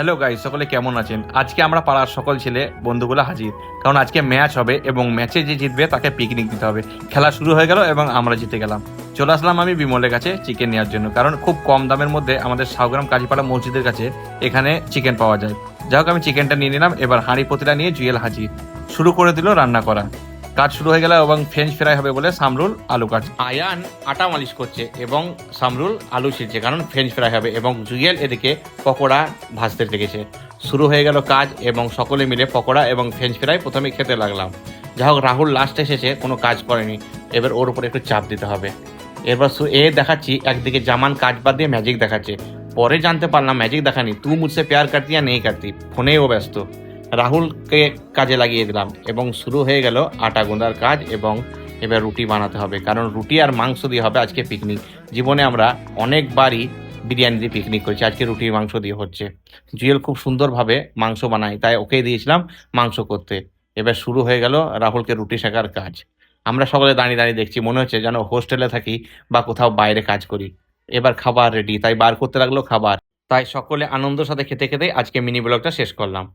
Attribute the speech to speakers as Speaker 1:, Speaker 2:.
Speaker 1: Hello guys, সকলে কেমন আছেন? আজকে আমরা পাড়ার সকল ছেলে বন্ধুগুলো হাজির, কারণ আজকে ম্যাচ হবে এবং ম্যাচে যে জিতবে তাকে পিকনিক দিতে হবে। খেলা শুরু হয়ে গেল এবং আমরা জিতে গেলাম। চলে আসলাম আমি বিমলের কাছে চিকেন নেওয়ার জন্য, কারণ খুব কম দামের মধ্যে আমাদের সাউগ্রাম কাজীপাড়া মসজিদের কাছে এখানে চিকেন পাওয়া যায়। যাই হোক, আমি চিকেনটা নিয়ে নিলাম। এবার হাঁড়ি পতিটা নিয়ে জুয়েল হাজির, শুরু করে দিল রান্না করা। কাজ শুরু হয়ে গেল এবং ফ্রেঞ্চ ফ্রাই হবে বলে সামরুল আলু কাটছে, আয়ান আটা মালিশ করছে এবং সামরুল আলু ছিঁড়ছে, কারণ ফ্রেঞ্চ ফ্রাই হবে, এবং জুয়েল এদিকে পকোড়া ভাজতে লেগেছে। শুরু হয়ে গেল কাজ এবং সকলে মিলে পকোড়া এবং ফ্রেঞ্চ ফ্রাই প্রথমে খেতে লাগলাম। যাই হোক, রাহুল লাস্টে এসেছে, কোনো কাজ করেনি, এবার ওর উপরে একটু চাপ দিতে হবে। এবার দেখাচ্ছি একদিকে জামান কাজ বাদ দিয়ে ম্যাজিক দেখাচ্ছে। পরে জানতে পারলাম ম্যাজিক দেখানি, তু মুঝসে প্যার করতি या नहीं करती, ফোনেই ও ব্যস্ত। রাহুলকে কাজে লাগিয়ে দিলাম এবং শুরু হয়ে গেল আটা গোঁদার কাজ, এবং এবার রুটি বানাতে হবে, কারণ রুটি আর মাংস দিয়ে হবে আজকে পিকনিক। জীবনে আমরা অনেকবারই বিরিয়ানি দিয়ে পিকনিক করেছি, আজকে রুটি মাংস দিয়ে হচ্ছে। জুয়েল খুব সুন্দরভাবে মাংস বানায়, তাই ওকে দিয়েছিলাম মাংস করতে। এবার শুরু হয়ে গেল রাহুলকে রুটি শেখার কাজ। আমরা সকলে দাঁড়িয়ে দাঁড়িয়ে দেখছি, মনে হচ্ছে যেন হোস্টেলে থাকি বা কোথাও বাইরে কাজ করি। এবার খাবার রেডি, তাই বার করতে লাগলো খাবার। তাই সকলে আনন্দের সাথে খেতে খেতে আজকে মিনি ব্লগটা শেষ করলাম।